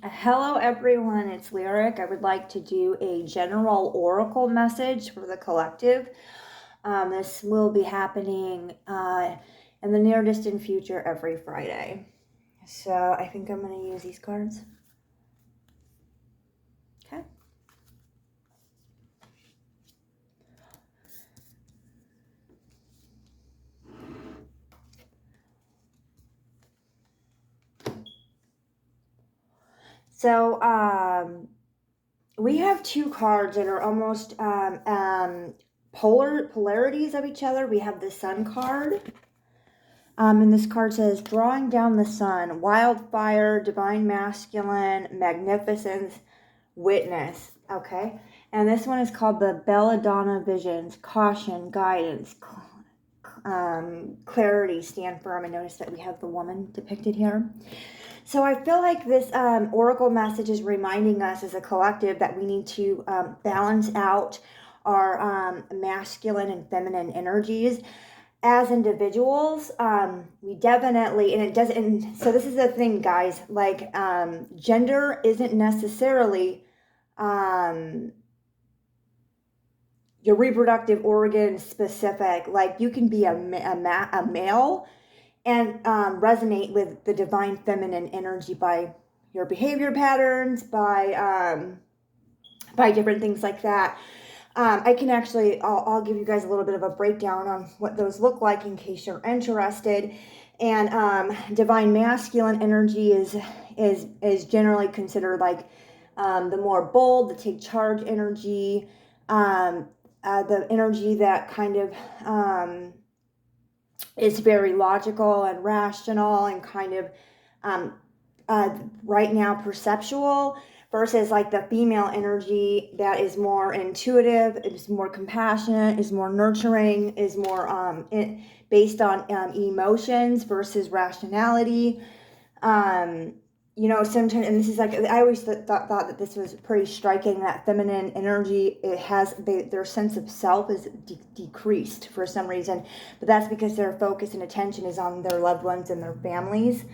Hello everyone, it's Lyric. I would like to do a general oracle message for the collective. This will be happening in the near distant future every Friday. So I think I'm going to use these cards. Okay. So we have two cards that are almost polarities of each other. We have the Sun card. And this card says, drawing down the sun, wildfire, divine masculine, magnificence, witness. Okay. And this one is called the Belladonna Visions, caution, guidance, clarity, stand firm. And notice that we have the woman depicted here. So I feel like this oracle message is reminding us as a collective that we need to balance out our masculine and feminine energies as individuals. We definitely, and it doesn't, and so this is the thing, guys, like gender isn't necessarily your reproductive organ specific. Like you can be a male and resonate with the divine feminine energy by your behavior patterns, by different things like that. I can actually, I'll give you guys a little bit of a breakdown on what those look like in case you're interested. And divine masculine energy is generally considered like the more bold, the take charge energy, the energy that kind of is very logical and rational and kind of right now perceptual, versus like the female energy that is more intuitive, is more compassionate, is more nurturing, is more based on emotions versus rationality. Sometimes, and this is like, I always thought that this was pretty striking, that feminine energy, it has, their sense of self is decreased for some reason, but that's because their focus and attention is on their loved ones and their families.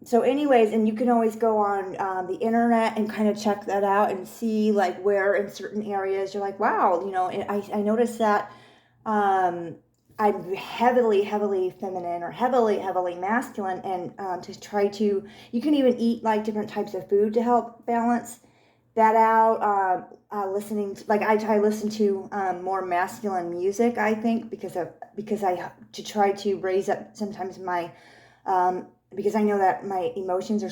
So anyways, and you can always go on the internet and kind of check that out and see like where in certain areas you're like, wow, I noticed that I'm heavily feminine or heavily masculine, and to try to, you can even eat like different types of food to help balance that out. Listening to, like I listen to more masculine music, I think, because I to try to raise up sometimes my because I know that my emotions are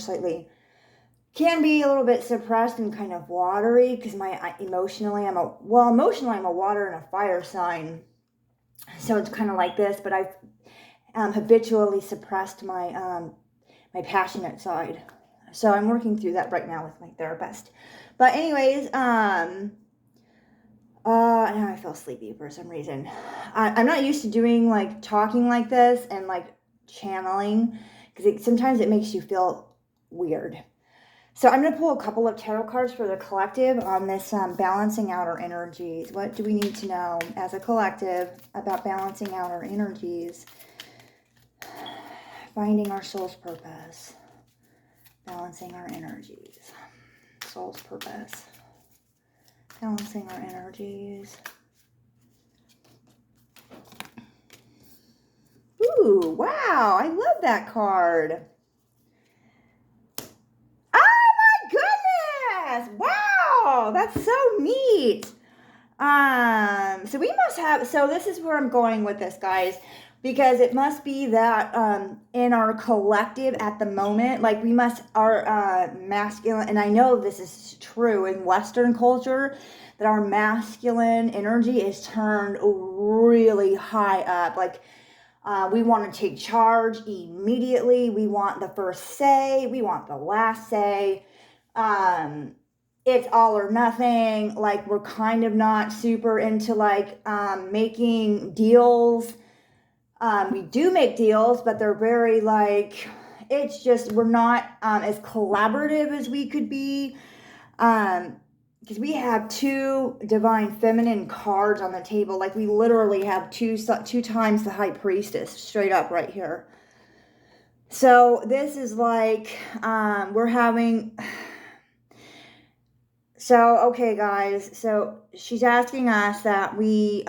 can be a little bit suppressed and kind of watery, because emotionally I'm a water and a fire sign. So it's kind of like this, but I've habitually suppressed my passionate side. So I'm working through that right now with my therapist. But anyways, now I feel sleepy for some reason. I'm not used to doing like talking like this and like channeling, because sometimes it makes you feel weird. So I'm going to pull a couple of tarot cards for the collective on this balancing out our energies. What do we need to know as a collective about balancing out our energies? Finding our soul's purpose. Balancing our energies. Soul's purpose. Balancing our energies. Ooh, wow, I love that card. Wow, that's so neat. So we must have, so this is where I'm going with this, guys, because it must be that in our collective at the moment, like we must, our masculine, and I know this is true in Western culture, that our masculine energy is turned really high up. Like we want to take charge immediately. We want the first say. We want the last say. It's all or nothing. Like we're kind of not super into like making deals. We do make deals, but they're very like, it's just, we're not as collaborative as we could be. Because we have two divine feminine cards on the table. Like we literally have two times the high priestess straight up right here. So this is like, we're having, so, okay, guys, so she's asking us that we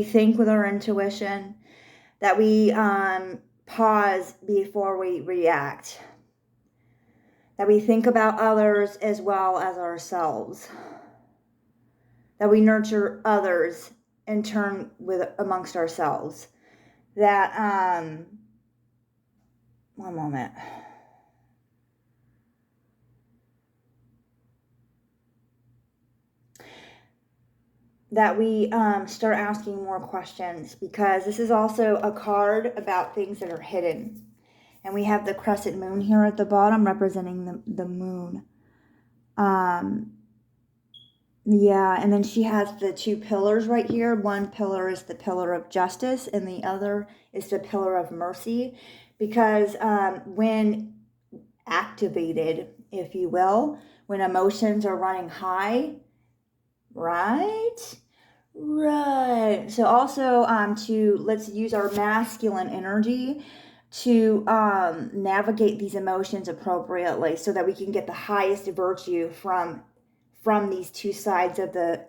think with our intuition, that we pause before we react, that we think about others as well as ourselves, that we nurture others in turn with amongst ourselves, that one moment, that we start asking more questions, because this is also a card about things that are hidden. And we have the crescent moon here at the bottom representing the moon. Yeah, and then she has the two pillars right here. One pillar is the pillar of justice, and the other is the pillar of mercy. Because when activated, if you will, when emotions are running high, right? Right. So also let's use our masculine energy to navigate these emotions appropriately, so that we can get the highest virtue from these two sides of the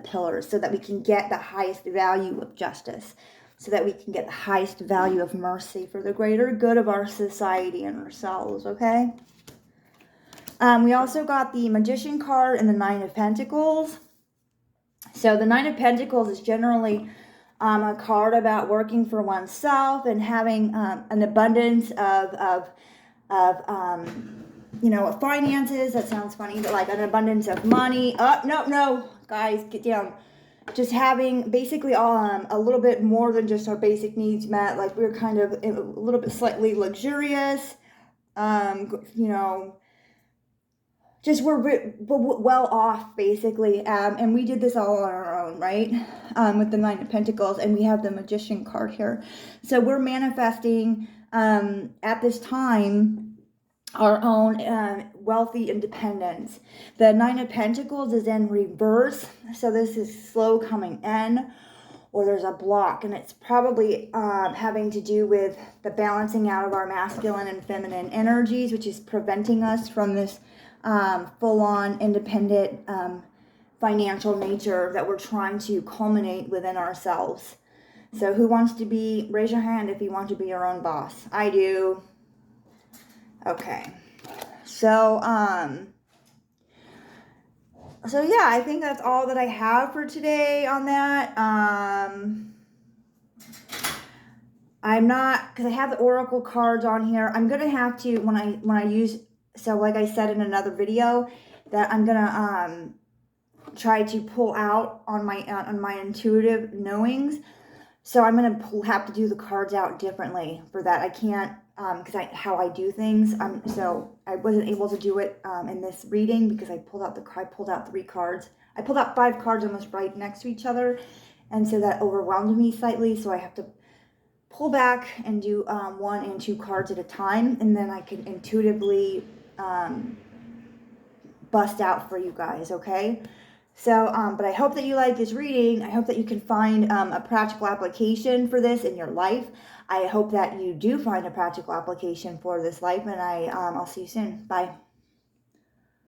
pillars, so that we can get the highest value of justice, so that we can get the highest value of mercy for the greater good of our society and ourselves, okay? We also got the Magician card and the Nine of Pentacles. So the Nine of Pentacles is generally a card about working for oneself and having an abundance of finances. That sounds funny, but like an abundance of money. No, guys, get down. Just having basically a little bit more than just our basic needs met. Like we're kind of a little bit slightly luxurious. Just we're well off, basically, and we did this all on our own, right? With the Nine of Pentacles, and we have the Magician card here. So we're manifesting at this time our own wealthy independence. The Nine of Pentacles is in reverse, so this is slow coming in, or there's a block, and it's probably having to do with the balancing out of our masculine and feminine energies, which is preventing us from this full-on independent financial nature that we're trying to culminate within ourselves. So who wants to be, raise your hand if you want to be your own boss. I do. Okay. So yeah, I think that's all that I have for today on that. I'm not, because I have the oracle cards on here. I'm gonna have to, when I use, so like I said in another video, that I'm gonna try to pull out on my intuitive knowings. So I'm gonna have to do the cards out differently for that. I can't, because how I do things. So I wasn't able to do it in this reading, because I pulled out 3 cards. I pulled out 5 cards almost right next to each other, and so that overwhelmed me slightly. So I have to pull back and do 1 and 2 cards at a time, and then I can intuitively bust out for you guys, okay? So, but I hope that you like this reading. I hope that you can find a practical application for this in your life. I hope that you do find a practical application for this life, and I'll see you soon. Bye.